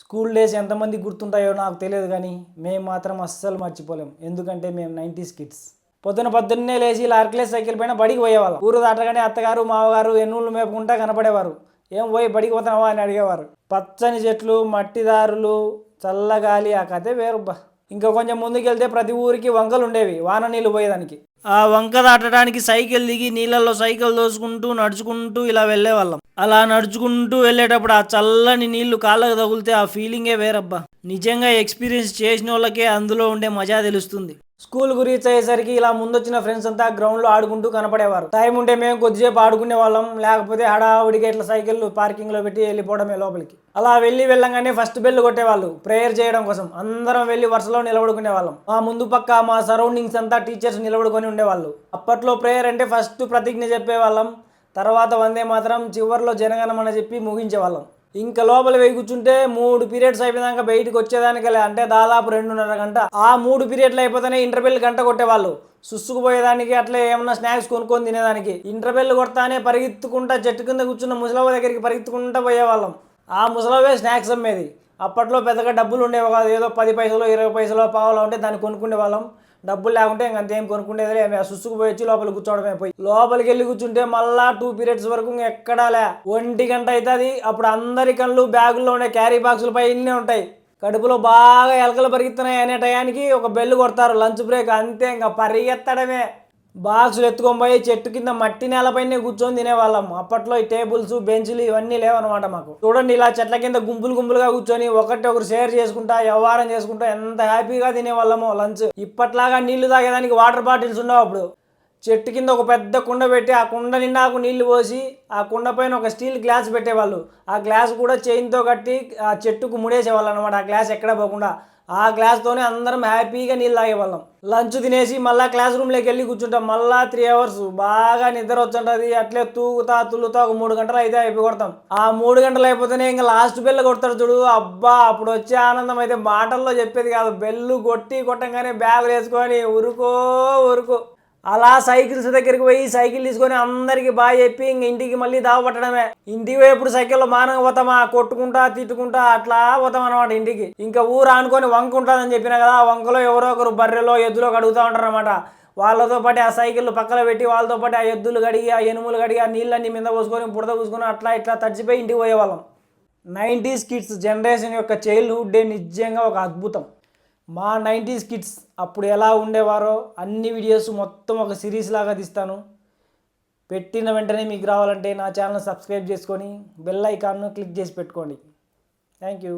School days ఎంతమంది గుర్తుంటాయో నాకు తెలియదు కానీ మేము మాత్రం అస్సలు మర్చిపోలేం. ఎందుకంటే మేము 90s కిడ్స్. పొద్దున్నే లేచి లార్క్లెస్ సైకిల్ పైన బడికి పోయేవాళ్ళం. ఊరు దాటగానే అత్తగారు మామగారు ఎన్నుళ్ళు మేపుకుంటా కనపడేవారు. ఏం పోయి బడికి పోతున్నావా అని అడిగేవారు. పచ్చని చెట్లు, మట్టి దారులు, చల్లగాలి, ఆ కథే వేరుబ్బా. ఇంకా కొంచెం ముందుకెళ్తే ప్రతి ఊరికి వంకలు ఉండేవి వాన నీళ్ళు పోయేదానికి. ఆ వంక దాటడానికి సైకిల్ దిగి నీళ్ళల్లో సైకిల్ దోసుకుంటూ నడుచుకుంటూ ఇలా వెళ్ళేవాళ్ళం. అలా నడుచుకుంటూ వెళ్ళేటప్పుడు ఆ చల్లని నీళ్లు కాళ్ళకు తగిలితే ఆ ఫీలింగే వేరబ్బా. నిజంగా ఎక్స్పీరియన్స్ చేసిన వాళ్ళకే అందులో ఉండే మజా తెలుస్తుంది. స్కూల్ గురించి అయ్యేసరికి ఇలా ముందొచ్చిన ఫ్రెండ్స్ అంతా గ్రౌండ్లో ఆడుకుంటూ కనపడేవారు. టైం ఉంటే మేము కొద్దిసేపు ఆడుకునే వాళ్ళం, లేకపోతే హడావుడిగా ఇట్లా సైకిల్ పార్కింగ్లో పెట్టి వెళ్ళిపోవడమే లోపలికి. అలా వెళ్ళంగానే ఫస్ట్ బెల్ కొట్టేవాళ్ళు ప్రేయర్ చేయడం కోసం. అందరం వెళ్ళి వరుసలో నిలబడుకునే వాళ్ళం. మా ముందు పక్క మా సరౌండింగ్స్ అంతా టీచర్స్ నిలబడుకొని ఉండేవాళ్ళు. అప్పట్లో ప్రేయర్ అంటే ఫస్ట్ ప్రతిజ్ఞ చెప్పేవాళ్ళం, తర్వాత వందే మాత్రం, చివరిలో జనగణమన చెప్పి ముగించేవాళ్ళం. ఇంకా లోపల వేయి కూర్చుంటే 3 పీరియడ్స్ అయిపోయినాక బయటకు వచ్చేదానికలే, అంటే దాదాపు 2.5 గంట. ఆ 3 పీరియడ్లు అయిపోతేనే ఇంటర్వెల్ గంట కొట్టేవాళ్ళు. సుసుకుపోయేదానికి అట్లే ఏమన్నా స్నాక్స్ కొనుక్కొని తినేదానికి. ఇంటర్వెల్ కొడతానే పరిగెత్తుకుంటా చెట్టు కింద కూర్చున్న ముసలవ్వ దగ్గరికి పరిగెత్తుకుంటా పోయేవాళ్ళం. ఆ ముసలవ్వే స్నాక్స్ అమ్మేది. అప్పట్లో పెద్దగా డబ్బులు ఉండేవి కాదు. ఏదో 10 పైసలు 20 పైసలు పావులో ఉంటే దాన్ని కొనుక్కునే వాళ్ళం. డబ్బులు లేకుంటే ఇంకంతేం కొనుక్కుండేది. సుసుకు పోయి వచ్చి లోపల కూర్చోవడమే. పోయి లోపలికి వెళ్ళి కూర్చుంటే మళ్ళా 2 పీరియడ్స్ వరకు ఎక్కడాలే. 1 గంట అవుతుంది. అప్పుడు అందరి కళ్ళు బ్యాగుల్లో ఉండే క్యారీ బాక్సుల పైనే ఉంటాయి. కడుపులో బాగా ఎలకలు పరిగెత్తున్నాయి అనే టయానికి ఒక బెల్లు కొడతారు, లంచ్ బ్రేక్. అంతే, ఇంకా పరిగెత్తడమే. బాక్సులు ఎత్తుకొని పోయి చెట్టు కింద మట్టి నేలపైనే కూర్చొని తినేవాళ్ళం. అప్పట్లో ఈ టేబుల్స్, బెంచ్లు ఇవన్నీ లేవన్నమాట మాకు. చూడండి, ఇలా చెట్ల కింద గుంపులుగా కూర్చొని ఒకరు షేర్ చేసుకుంటా వ్యవహారం చేసుకుంటా ఎంత హ్యాపీగా తినేవాళ్ళమో లంచ్. ఇప్పట్లాగా నీళ్లు తాగేదానికి వాటర్ బాటిల్స్ ఉండవు. అప్పుడు చెట్టు కింద ఒక పెద్ద కుండ పెట్టి ఆ కుండ నిండాకు నీళ్లు పోసి ఆ కుండ పైన ఒక స్టీల్ గ్లాస్ పెట్టేవాళ్ళు. ఆ గ్లాస్ కూడా చైన్తో కట్టి ఆ చెట్టుకు ముడేసేవాళ్ళు అనమాట, ఆ గ్లాస్ ఎక్కడ పోకుండా. ఆ గ్లాస్తోనే అందరం హ్యాపీగా నీళ్ళు తాగేవాళ్ళం. లంచ్ తినేసి మళ్ళీ క్లాస్ రూమ్లోకి వెళ్ళి కూర్చుంటాం. మళ్ళీ 3 అవర్స్ బాగా నిద్ర వచ్చుంటుంది. అట్లే తూగుతా తుల్లుతా ఒక 3 గంటలు అయితే అయిపోయి కొడతాం. ఆ 3 గంటలు అయిపోతేనే ఇంకా లాస్ట్ బెల్ కొడతాడు చూడు, అబ్బా అప్పుడు వచ్చే ఆనందం అయితే మాటల్లో చెప్పేది కాదు. బెల్లు కొట్టంగానే బ్యాగులు వేసుకొని ఉరుకో. అలా సైకిల్స్ దగ్గరికి పోయి సైకిల్ తీసుకొని అందరికి బాగా చెప్పి ఇంక ఇంటికి మళ్ళీ దావ పట్టడమే. ఇంటికి పోయేప్పుడు సైకిల్లో మానంగా పోతామా, కొట్టుకుంటా తిట్టుకుంటా అట్లా పోతాం అనమాట ఇంటికి. ఇంకా ఊరు ఆనుకొని వంక ఉంటుందని చెప్పినా కదా, ఆ వంకలో ఎవరో ఒకరు బర్రెలో ఎద్దులో కడుగుతూ ఉంటారు అనమాట. వాళ్ళతో పాటు ఆ సైకిళ్ళు పక్కన పెట్టి వాళ్ళతో పాటు ఆ ఎద్దులు కడిగి ఆ ఎనుములు కడిగి ఆ నీళ్ళన్నీ మీద పోసుకొని బుడద పూసుకొని అట్లా ఇట్లా తడిచిపోయి ఇంటికి పోయేవాళ్ళం. 90s కిడ్స్ జనరేషన్ యొక్క చైల్డ్హుడ్ డే నిజంగా ఒక అద్భుతం. మా 90s కిడ్స్ అప్పుడు ఎలా ఉండేవారో అన్ని వీడియోస్ మొత్తం ఒక సిరీస్ లాగా తీస్తాను. పెట్టిన వెంటనే మీకు రావాలంటే నా ఛానల్ సబ్స్క్రైబ్ చేసుకొని బెల్ ఐకాన్ను క్లిక్ చేసి పెట్టుకోండి. Thank you.